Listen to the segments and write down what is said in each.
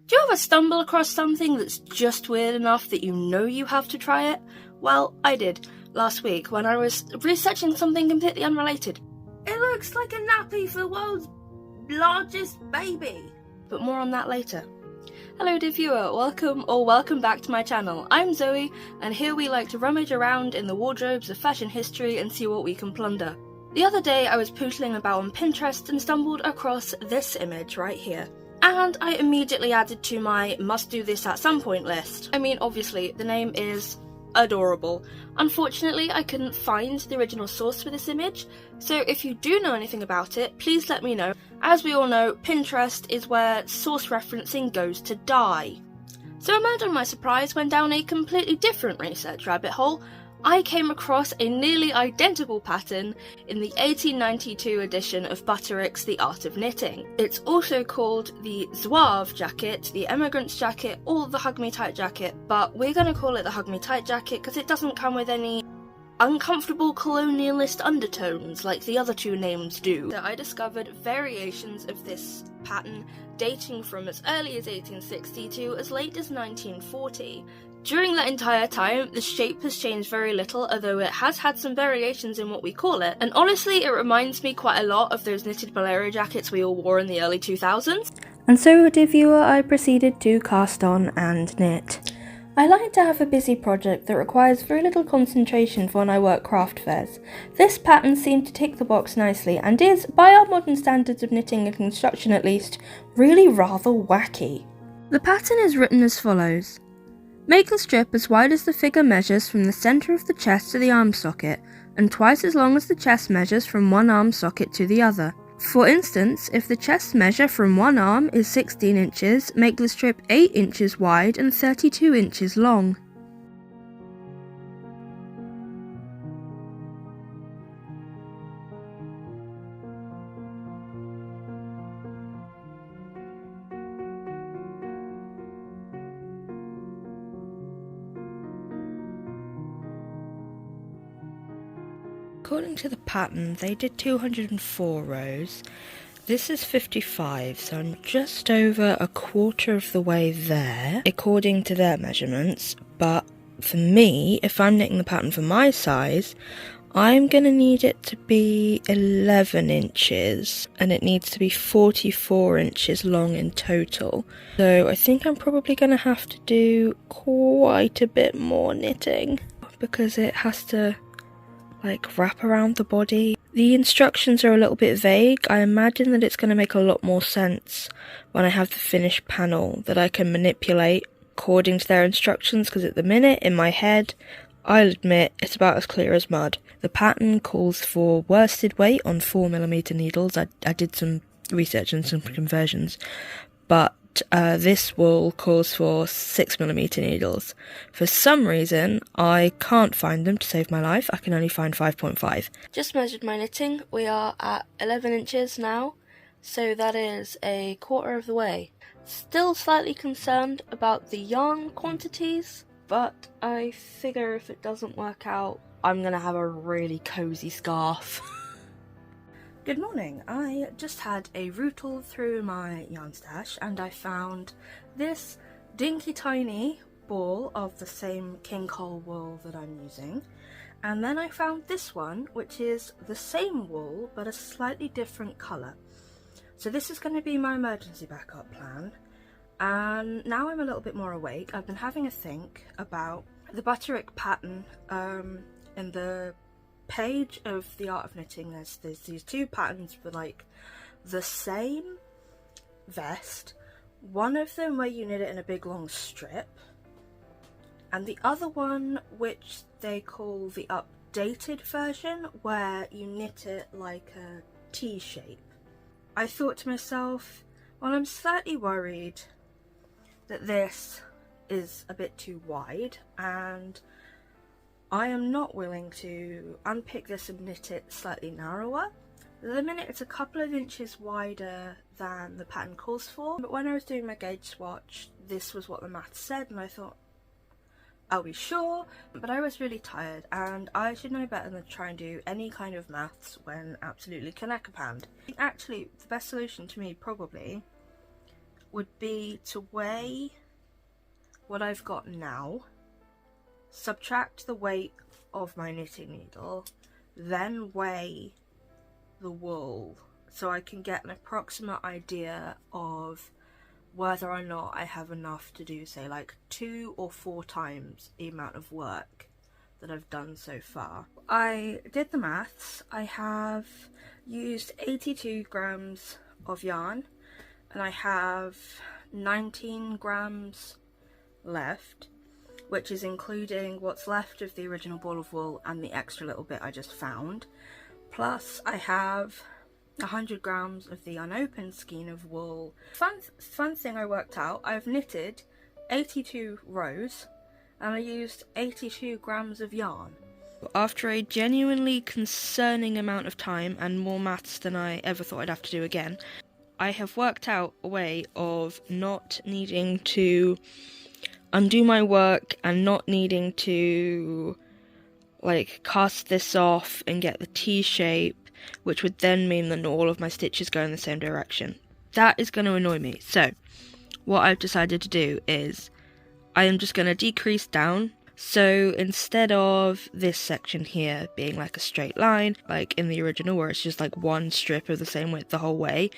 Do you ever stumble across something that's just weird enough that you know you have to try it? Well, I did last week when I was researching something completely unrelated. It looks like a nappy for the world's largest baby. But more on that later. Hello dear viewer, welcome back to my channel. I'm Zoe, and here we like to rummage around in the wardrobes of fashion history and see what we can plunder. The other day I was pootling about on Pinterest and stumbled across this image right here. And I immediately added to my must do this at some point list. I mean, obviously, the name is adorable. Unfortunately, I couldn't find the original source for this image, so if you do know anything about it, please let me know. As we all know, Pinterest is where source referencing goes to die. So imagine my surprise when down a completely different research rabbit hole, I came across a nearly identical pattern in the 1892 edition of Butterick's The Art of Knitting. It's also called the Zouave jacket, the emigrant's jacket, or the Hug Me Tight jacket, but we're going to call it the Hug Me Tight jacket because it doesn't come with any uncomfortable colonialist undertones like the other two names do. So I discovered variations of this pattern dating from as early as 1860 to as late as 1940. During that entire time, the shape has changed very little, although it has had some variations in what we call it, and honestly it reminds me quite a lot of those knitted bolero jackets we all wore in the early 2000s. And so, dear viewer, I proceeded to cast on and knit. I like to have a busy project that requires very little concentration for when I work craft fairs. This pattern seemed to tick the box nicely and is, by our modern standards of knitting and construction at least, really rather wacky. The pattern is written as follows. Make the strip as wide as the figure measures from the centre of the chest to the arm socket, and twice as long as the chest measures from one arm socket to the other. For instance, if the chest measure from one arm is 16 inches, make the strip 8 inches wide and 32 inches long. According to the pattern, they did 204 rows. This is 55, so I'm just over a quarter of the way there, according to their measurements. But for me, if I'm knitting the pattern for my size, I'm going to need it to be 11 inches, and it needs to be 44 inches long in total. So I think I'm probably going to have to do quite a bit more knitting, because it has to wrap around the body. The instructions are a little bit vague. I imagine that it's going to make a lot more sense when I have the finished panel that I can manipulate according to their instructions, because at the minute, in my head, I'll admit it's about as clear as mud. The pattern calls for worsted weight on 4mm needles. I did some research and some conversions, but this wool calls for 6mm needles. For some reason, I can't find them to save my life. I can only find 5.5. Just measured my knitting. We are at 11 inches now, so that is a quarter of the way. Still slightly concerned about the yarn quantities, but I figure if it doesn't work out, I'm gonna have a really cozy scarf. Good morning. I just had a rootle through my yarn stash and I found this dinky tiny ball of the same king coal wool that I'm using, and then I found this one which is the same wool but a slightly different colour. So this is going to be my emergency backup plan, and now I'm a little bit more awake. I've been having a think about the Butterick pattern in the page of The Art of Knitting. There's these two patterns for the same vest, one of them where you knit it in a big long strip, and the other one which they call the updated version where you knit it like a T shape. I thought to myself, well, I'm slightly worried that this is a bit too wide, and I am not willing to unpick this and knit it slightly narrower. At the minute it's a couple of inches wider than the pattern calls for, but when I was doing my gauge swatch, this was what the math said, and I thought, I'll be sure, but I was really tired, and I should know better than to try and do any kind of maths when absolutely connecapanned. Actually, the best solution to me, probably, would be to weigh what I've got now, subtract the weight of my knitting needle, then weigh the wool so I can get an approximate idea of whether or not I have enough to do, say, like 2 or 4 times the amount of work that I've done so far. I did the maths. I have used 82 grams of yarn and I have 19 grams left, which is including what's left of the original ball of wool and the extra little bit I just found. Plus I have 100 grams of the unopened skein of wool. Fun thing I worked out, I've knitted 82 rows and I used 82 grams of yarn. After a genuinely concerning amount of time and more maths than I ever thought I'd have to do again, I have worked out a way of not needing to undo my work and not needing to like cast this off and get the T shape, which would then mean that all of my stitches go in the same direction. That is going to annoy me. So what I've decided to do is I am just going to decrease down. So instead of this section here being like a straight line, like in the original where it's just like one strip of the same width the whole way,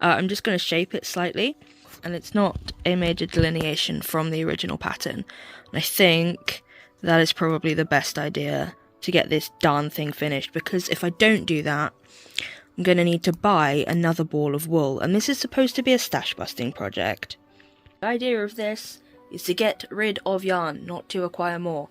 I'm just going to shape it slightly. And it's not a major delineation from the original pattern. And I think that is probably the best idea to get this darn thing finished, because if I don't do that, I'm going to need to buy another ball of wool, and this is supposed to be a stash busting project. The idea of this is to get rid of yarn, not to acquire more.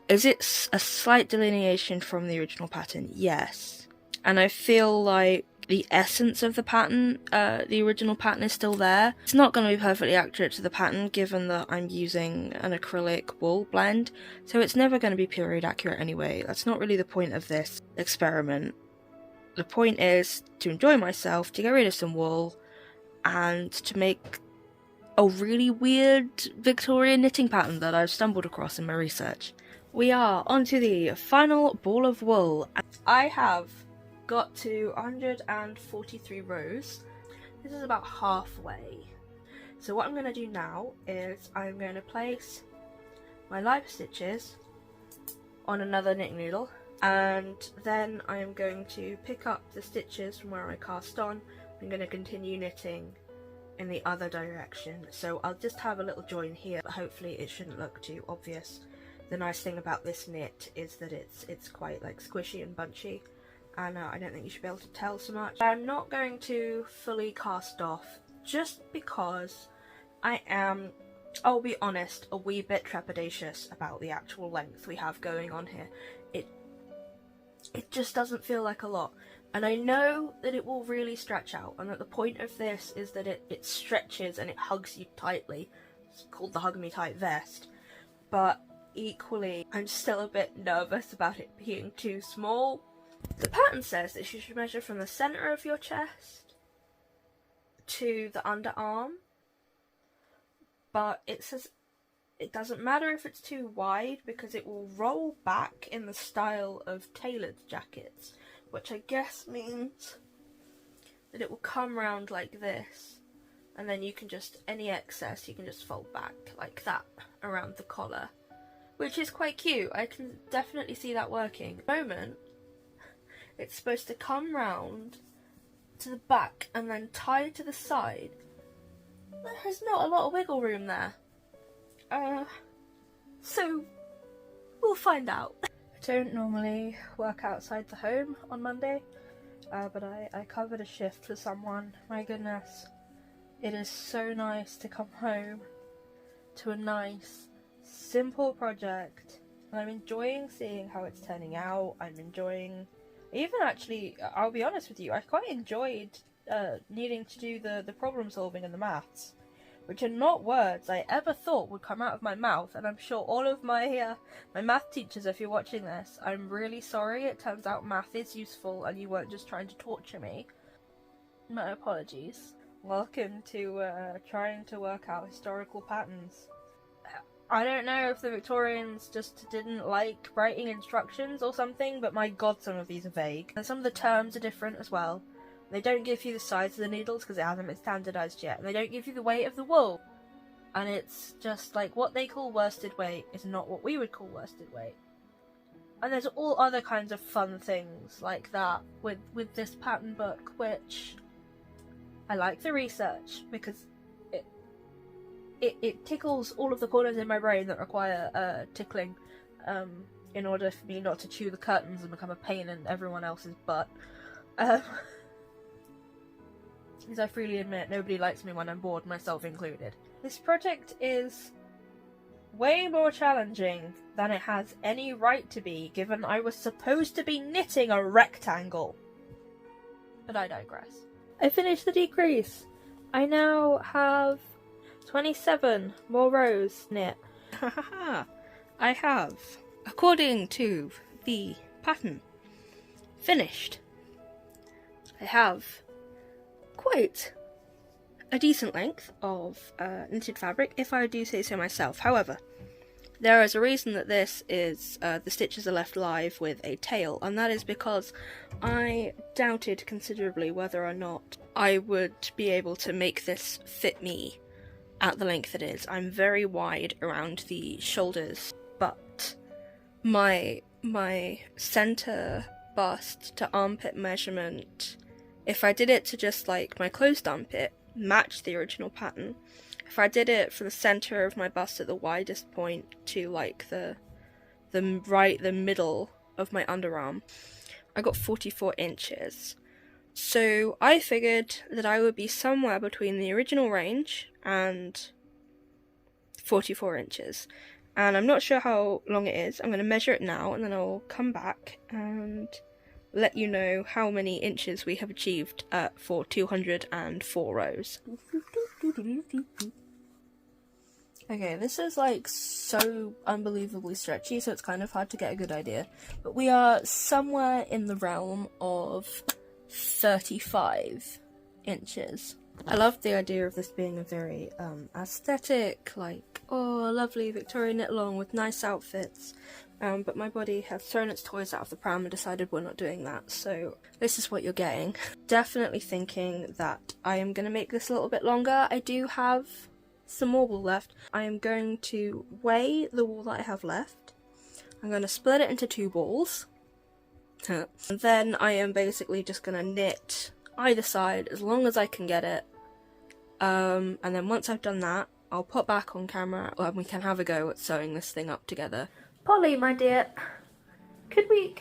Is it a slight delineation from the original pattern? Yes. And I feel like the essence of the pattern, the original pattern, is still there. It's not going to be perfectly accurate to the pattern given that I'm using an acrylic wool blend, so it's never going to be period accurate anyway. That's not really the point of this experiment. The point is to enjoy myself, to get rid of some wool, and to make a really weird Victorian knitting pattern that I've stumbled across in my research. We are onto the final ball of wool. I have got to 143 rows. This is about halfway. So what I'm going to do now is I'm going to place my live stitches on another knitting needle, and then I'm going to pick up the stitches from where I cast on. I'm going to continue knitting in the other direction. So I'll just have a little join here, but hopefully it shouldn't look too obvious. The nice thing about this knit is that it's quite like squishy and bunchy, and I don't think you should be able to tell so much. I'm not going to fully cast off just because I am, I'll be honest, a wee bit trepidatious about the actual length we have going on here. It just doesn't feel like a lot, and I know that it will really stretch out, and that the point of this is that it stretches and it hugs you tightly. It's called the Hug Me Tight vest, but equally I'm still a bit nervous about it being too small. The pattern says that you should measure from the centre of your chest to the underarm, but it says it doesn't matter if it's too wide because it will roll back in the style of tailored jackets, which I guess means that it will come round like this, and then you can just, any excess you can just fold back like that around the collar, which is quite cute. I can definitely see that working. At the moment, it's supposed to come round to the back and then tie to the side. There's not a lot of wiggle room there. So we'll find out. I don't normally work outside the home on Monday, but I covered a shift for someone. My goodness, it is so nice to come home to a nice, simple project, and I'm enjoying seeing how it's turning out. I'm enjoying, even actually, I'll be honest with you, I quite enjoyed needing to do the problem solving and the maths, which are not words I ever thought would come out of my mouth, and I'm sure all of my my math teachers, if you're watching this, I'm really sorry. It turns out math is useful and you weren't just trying to torture me. My apologies. Welcome to trying to work out historical patterns. I don't know if the Victorians just didn't like writing instructions or something, but my god, some of these are vague. And some of the terms are different as well. They don't give you the size of the needles because it hasn't been standardized yet. And they don't give you the weight of the wool. And it's just like what they call worsted weight is not what we would call worsted weight. And there's all other kinds of fun things like that with this pattern book, which I like the research because it tickles all of the corners in my brain that require tickling in order for me not to chew the curtains and become a pain in everyone else's butt. Because I freely admit nobody likes me when I'm bored, myself included. This project is way more challenging than it has any right to be, given I was supposed to be knitting a rectangle. But I digress. I finished the decrease. I now have 27 more rows knit. Hahaha. I have, according to the pattern, finished. I have quite a decent length of knitted fabric, if I do say so myself. However, there is a reason that this is, the stitches are left live with a tail, and that is because I doubted considerably whether or not I would be able to make this fit me at the length it is. I'm very wide around the shoulders, but my center bust to armpit measurement, if I did it to just like my closed armpit, matched the original pattern. If I did it from the center of my bust at the widest point to like the middle of my underarm, I got 44 inches. So I figured that I would be somewhere between the original range and 44 inches. And I'm not sure how long it is. I'm going to measure it now and then I'll come back and let you know how many inches we have achieved for 204 rows. Okay, this is like so unbelievably stretchy, so it's kind of hard to get a good idea. But we are somewhere in the realm of 35 inches. I love the idea of this being a very aesthetic, like, oh, lovely Victorian knit along with nice outfits. But my body has thrown its toys out of the pram and decided we're not doing that, so this is what you're getting. Definitely thinking that I am going to make this a little bit longer. I do have some more wool left. I am going to weigh the wool that I have left. I'm going to split it into 2 balls. And then I am basically just going to knit either side as long as I can get it. And then once I've done that, I'll put back on camera and we can have a go at sewing this thing up together. Polly, my dear, could we,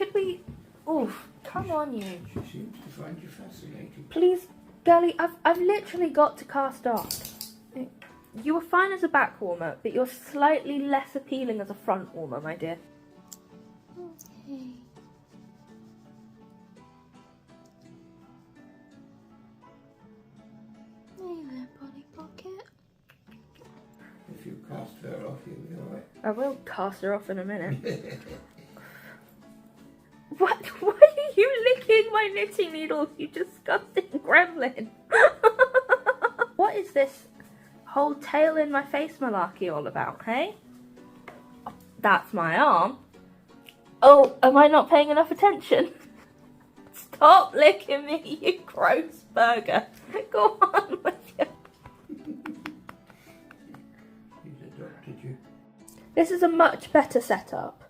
oh, come on you. She seems to find you fascinating. Please, girlie, I've literally got to cast off. You were fine as a back warmer, but you're slightly less appealing as a front warmer, my dear. Okay. Hey there, Polly Pocket. If you cast her off, you'll be alright. I will cast her off in a minute. What? Why are you licking my knitting needles, you disgusting gremlin? What is this whole tail in my face malarkey all about, hey? That's my arm. Oh, am I not paying enough attention? Stop licking me, you gross burger. Go on with you. He's adopted you. This is a much better setup.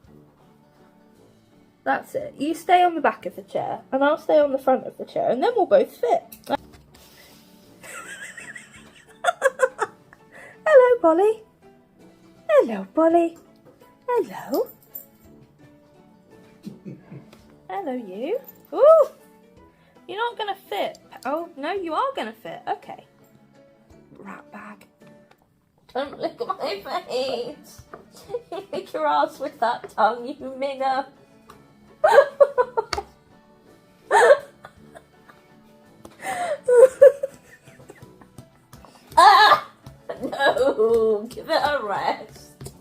That's it. You stay on the back of the chair, and I'll stay on the front of the chair, and then we'll both fit. Hello, Polly. Hello, Polly. Hello. Hello, you. Ooh! You're not gonna fit. Oh, no, you are gonna fit. Okay. Rat bag. Don't lick my face. You lick your ass with that tongue, you minger. Ah! No, give it a rest.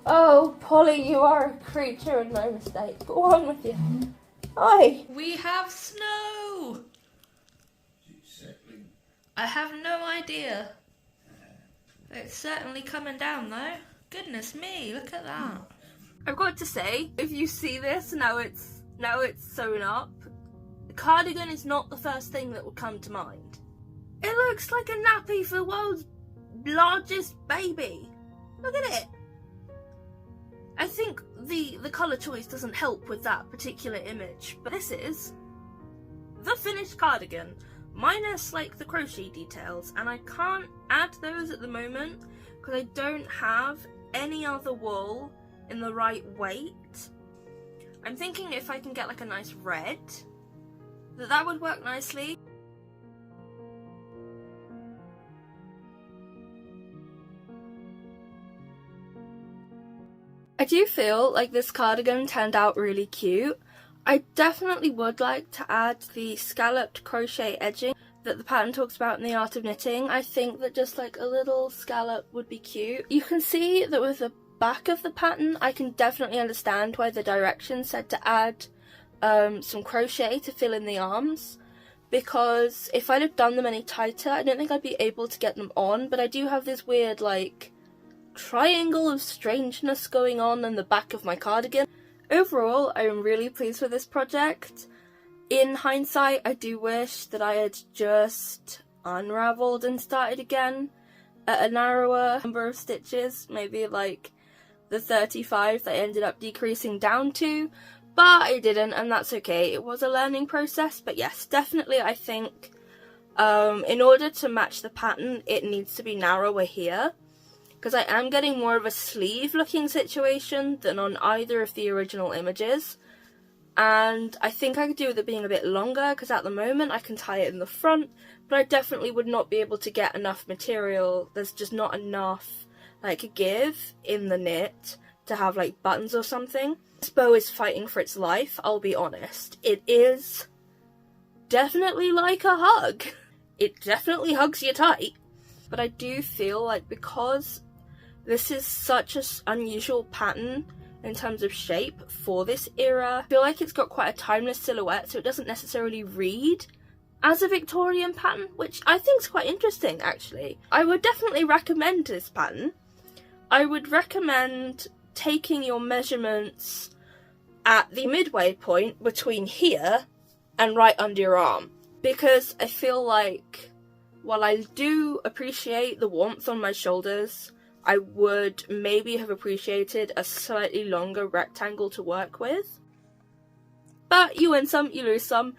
Oh, Polly, you are a creature and no mistake. Go on with you. Oi! We have snow! It's settling. I have no idea. It's certainly coming down though. Goodness me, look at that. I've got to say, if you see this, now it's sewn up. cardigan is not the first thing that would come to mind. It looks like a nappy for the world's largest baby. Look at it. I think the colour choice doesn't help with that particular image, but this is the finished cardigan, minus like the crochet details, and I can't add those at the moment because I don't have any other wool in the right weight. I'm thinking if I can get like a nice red, that would work nicely. I do feel like this cardigan turned out really cute. I definitely would like to add the scalloped crochet edging that the pattern talks about in the Art of Knitting. I think that just like a little scallop would be cute. You can see that with the back of the pattern, I can definitely understand why the directions said to add some crochet to fill in the arms, because if I'd have done them any tighter, I don't think I'd be able to get them on, but I do have this weird like triangle of strangeness going on in the back of my cardigan. Overall, I am really pleased with this project. In hindsight, I do wish that I had just unravelled and started again at a narrower number of stitches, maybe like the 35 that I ended up decreasing down to, but I didn't, and that's okay. It was a learning process, but yes, definitely I think in order to match the pattern, it needs to be narrower here, because I am getting more of a sleeve looking situation than on either of the original images, and I think I could do with it being a bit longer, because at the moment I can tie it in the front, but I definitely would not be able to get enough material. There's just not enough like give in the knit to have like buttons or something. This bow is fighting for its life, I'll be honest. It is definitely like a hug. It definitely hugs you tight. But I do feel like because this is such an unusual pattern in terms of shape for this era, I feel like it's got quite a timeless silhouette, so it doesn't necessarily read as a Victorian pattern, which I think is quite interesting actually. I would definitely recommend this pattern. I would recommend taking your measurements at the midway point between here and right under your arm, because I feel like while I do appreciate the warmth on my shoulders, I would maybe have appreciated a slightly longer rectangle to work with. But you win some, you lose some.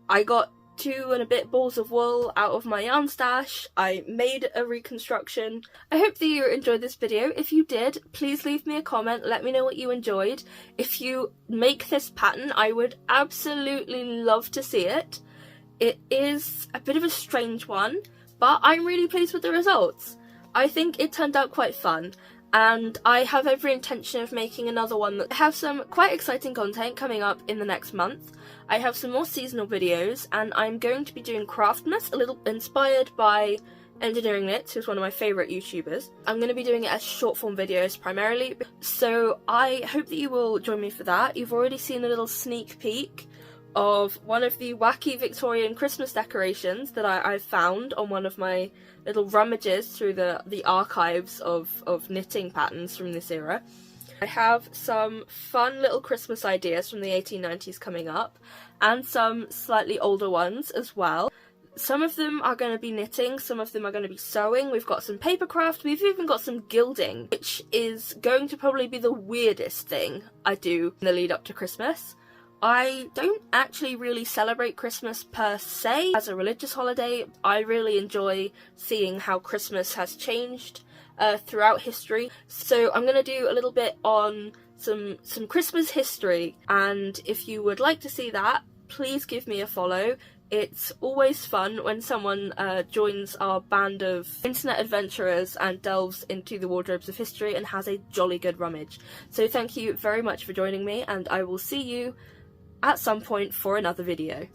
I got 2 and a bit balls of wool out of my yarn stash. I made a reconstruction. I hope that you enjoyed this video. If you did, please leave me a comment, let me know what you enjoyed. If you make this pattern, I would absolutely love to see it. It is a bit of a strange one, but I'm really pleased with the results. I think it turned out quite fun, and I have every intention of making another one. I have some quite exciting content coming up in the next month. I have some more seasonal videos, and I'm going to be doing Craftmas, a little inspired by Engineering Knits, who's one of my favourite YouTubers. I'm going to be doing it as short form videos primarily, so I hope that you will join me for that. You've already seen a little sneak peek of one of the wacky Victorian Christmas decorations that I've found on one of my little rummages through the archives of knitting patterns from this era. I have some fun little Christmas ideas from the 1890s coming up, and some slightly older ones as well. Some of them are going to be knitting, some of them are going to be sewing. We've got some papercraft, we've even got some gilding, which is going to probably be the weirdest thing I do in the lead up to Christmas. I don't actually really celebrate Christmas per se as a religious holiday. I really enjoy seeing how Christmas has changed throughout history. So I'm going to do a little bit on some Christmas history, and if you would like to see that, please give me a follow. It's always fun when someone joins our band of internet adventurers and delves into the wardrobes of history and has a jolly good rummage. So thank you very much for joining me, and I will see you at some point for another video.